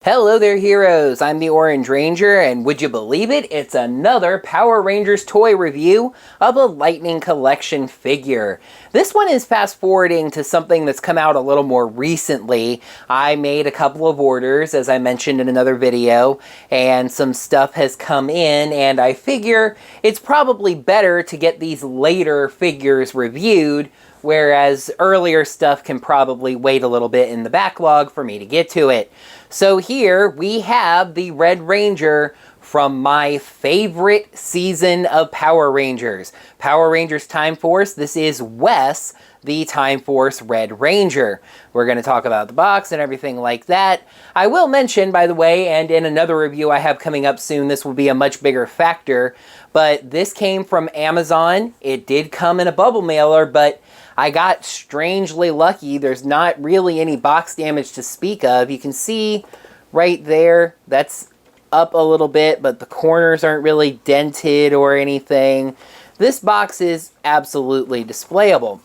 Hello there, heroes. I'm the Orange Ranger, and would you believe it? It's another Power Rangers toy review of a Lightning Collection figure. This one is fast forwarding to something that's come out a little more recently. I made a couple of orders, as I mentioned in another video, and some stuff has come in, and I figure it's probably better to get these later figures reviewed, whereas earlier stuff can probably wait a little bit in the backlog for me to get to it. So here we have the Red Ranger from my favorite season of Power Rangers. Power Rangers Time Force. This is Wes, the Time Force Red Ranger. We're going to talk about the box and everything like that. I will mention, by the way, and in another review I have coming up soon, this will be a much bigger factor, but this came from Amazon. It did come in a bubble mailer, but I got strangely lucky. There's not really any box damage to speak of. You can see right there, that's up a little bit, but the corners aren't really dented or anything. This box is absolutely displayable.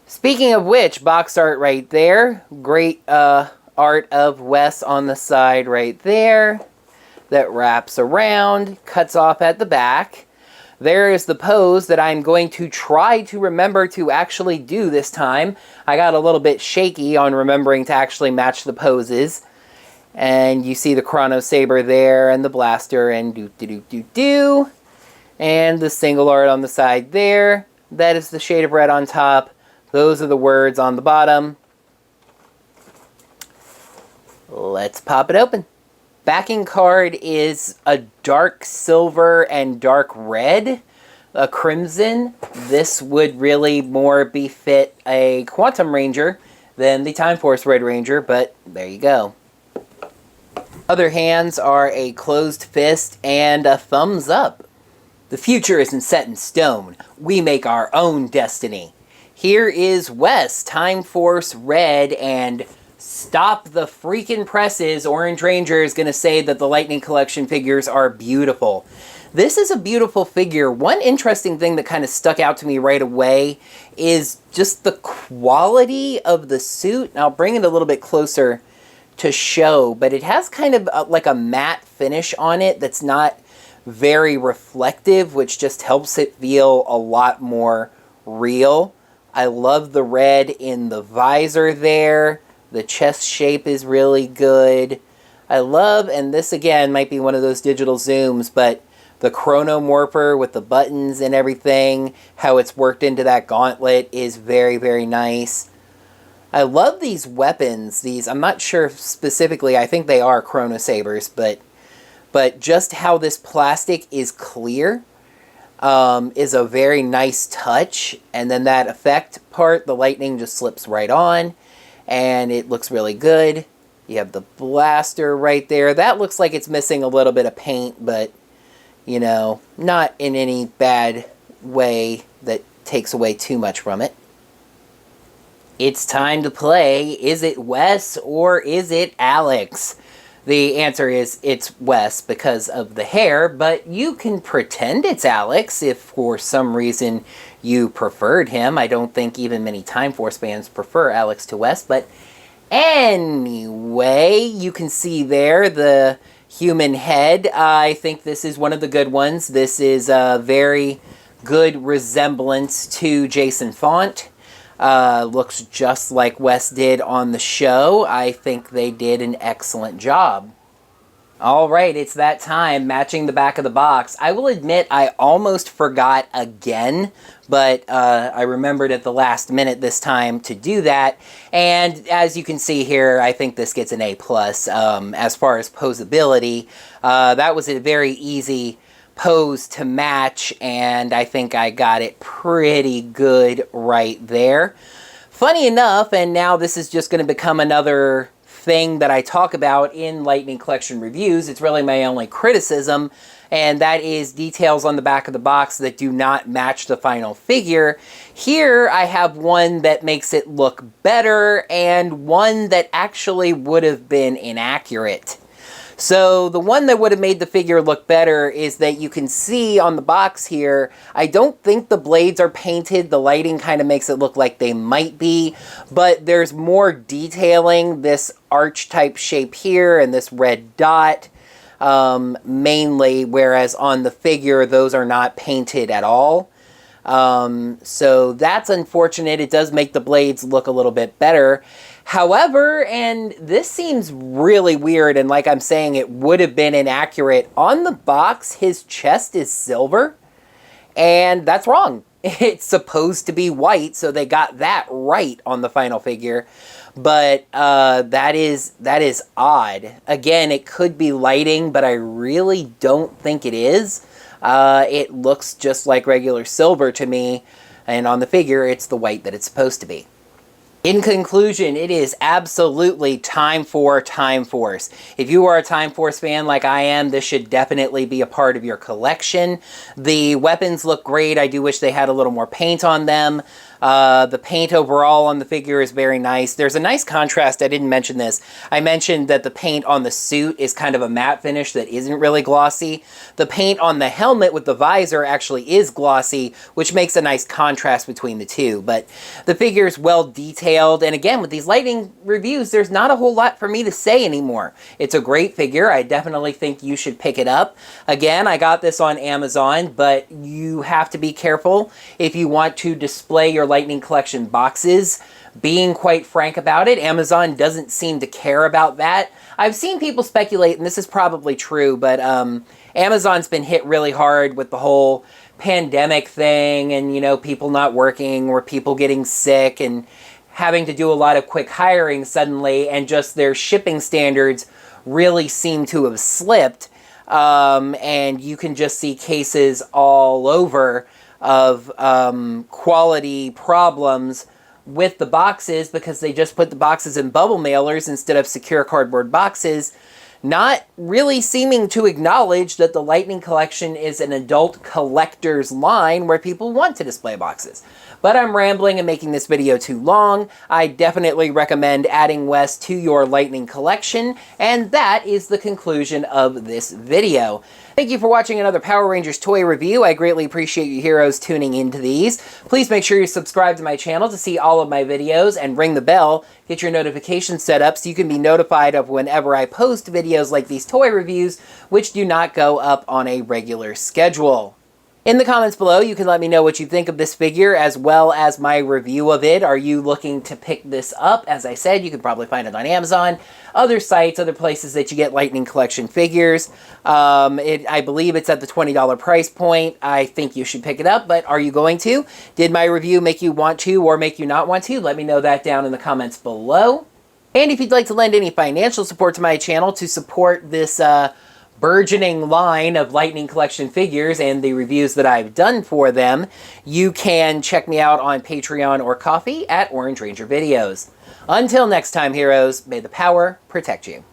Speaking of which, box art right there. Great art of Wes on the side right there. That wraps around, cuts off at the back. There is the pose that I'm going to try to remember to actually do this time. I got a little bit shaky on remembering to actually match the poses. And you see the Chrono Saber there, and the blaster, and do-do-do-do-do. And the single art on the side there. That is the shade of red on top. Those are the words on the bottom. Let's pop it open. Backing card is a dark silver and dark red, a crimson. This would really more befit a Quantum Ranger than the Time Force Red Ranger, but there you go. Other hands are a closed fist and a thumbs up. The future isn't set in stone. We make our own destiny. Here is Wes, Time Force Red, and stop the freaking presses. Orange Ranger is going to say that the Lightning Collection figures are beautiful. This is a beautiful figure. One interesting thing that kind of stuck out to me right away is just the quality of the suit. And I'll bring it a little bit closer to show, but it has kind of like a matte finish on it that's not very reflective, which just helps it feel a lot more real. I love the red in the visor there. The chest shape is really good. I love, and this again might be one of those digital zooms, but the Chrono Morpher with the buttons and everything, how it's worked into that gauntlet is very, very nice. I love these weapons. These, I'm not sure specifically, I think they are Chrono Sabers, but just how this plastic is clear is a very nice touch. And then that effect part, the lightning just slips right on. And it looks really good. You have the blaster right there. That looks like it's missing a little bit of paint, but, you know, not in any bad way that takes away too much from it. It's time to play. Is it Wes or is it Alex? The answer is it's Wes because of the hair, but you can pretend it's Alex if for some reason you preferred him. I don't think even many Time Force fans prefer Alex to Wes, but anyway, you can see there the human head. I think this is one of the good ones. This is a very good resemblance to Jason Font. Looks just like Wes did on the show. I think they did an excellent job. Alright, it's that time, matching the back of the box. I will admit I almost forgot again, but I remembered at the last minute this time to do that. And as you can see here, I think this gets an A+. As far as posability, that was a very easy pose to match, and I think I got it pretty good right there. Funny enough, and now this is just going to become another thing that I talk about in Lightning Collection reviews. It's really my only criticism, and that is details on the back of the box that do not match the final figure. Here I have one that makes it look better and one that actually would have been inaccurate. So the one that would have made the figure look better is that you can see on the box here, I don't think the blades are painted. The lighting kind of makes it look like they might be, but there's more detailing, this arch type shape here and this red dot mainly, whereas on the figure, those are not painted at all. So that's unfortunate. It does make the blades look a little bit better. However, and this seems really weird, and like I'm saying, it would have been inaccurate. On the box, his chest is silver, and that's wrong. It's supposed to be white, so they got that right on the final figure. But that is odd. Again, it could be lighting, but I really don't think it is. It looks just like regular silver to me, and on the figure, it's the white that it's supposed to be. In conclusion, it is absolutely time for Time Force. If you are a Time Force fan like I am, this should definitely be a part of your collection. The weapons look great. I do wish they had a little more paint on them. The paint overall on the figure is very nice. There's a nice contrast. I didn't mention this. I mentioned that the paint on the suit is kind of a matte finish that isn't really glossy. The paint on the helmet with the visor actually is glossy, which makes a nice contrast between the two. But the figure is well detailed. And again, with these lighting reviews, there's not a whole lot for me to say anymore. It's a great figure. I definitely think you should pick it up. Again, I got this on Amazon, but you have to be careful if you want to display your Lightning Collection boxes. Being quite frank about it, Amazon doesn't seem to care about that. I've seen people speculate, and this is probably true, but Amazon's been hit really hard with the whole pandemic thing and, you know, people not working or people getting sick and having to do a lot of quick hiring suddenly, and just their shipping standards really seem to have slipped. And you can just see cases all over of quality problems with the boxes because they just put the boxes in bubble mailers instead of secure cardboard boxes, not really seeming to acknowledge that the Lightning Collection is an adult collector's line where people want to display boxes. But I'm rambling and making this video too long. I definitely recommend adding Wes to your Lightning Collection, and that is the conclusion of this video. Thank you for watching another Power Rangers toy review. I greatly appreciate you heroes tuning into these. Please make sure you subscribe to my channel to see all of my videos and ring the bell. Get your notifications set up so you can be notified of whenever I post videos like these toy reviews, which do not go up on a regular schedule. In the comments below, you can let me know what you think of this figure as well as my review of it. Are you looking to pick this up? As I said, you can probably find it on Amazon, other sites, other places that you get Lightning Collection figures. I believe it's at the $20 price point. I think you should pick it up, but are you going to? Did my review make you want to or make you not want to? Let me know that down in the comments below. And if you'd like to lend any financial support to my channel to support this burgeoning line of Lightning Collection figures and the reviews that I've done for them, you can check me out on Patreon or Ko-fi at OrangeRangerVideos. Until next time, heroes, may the power protect you.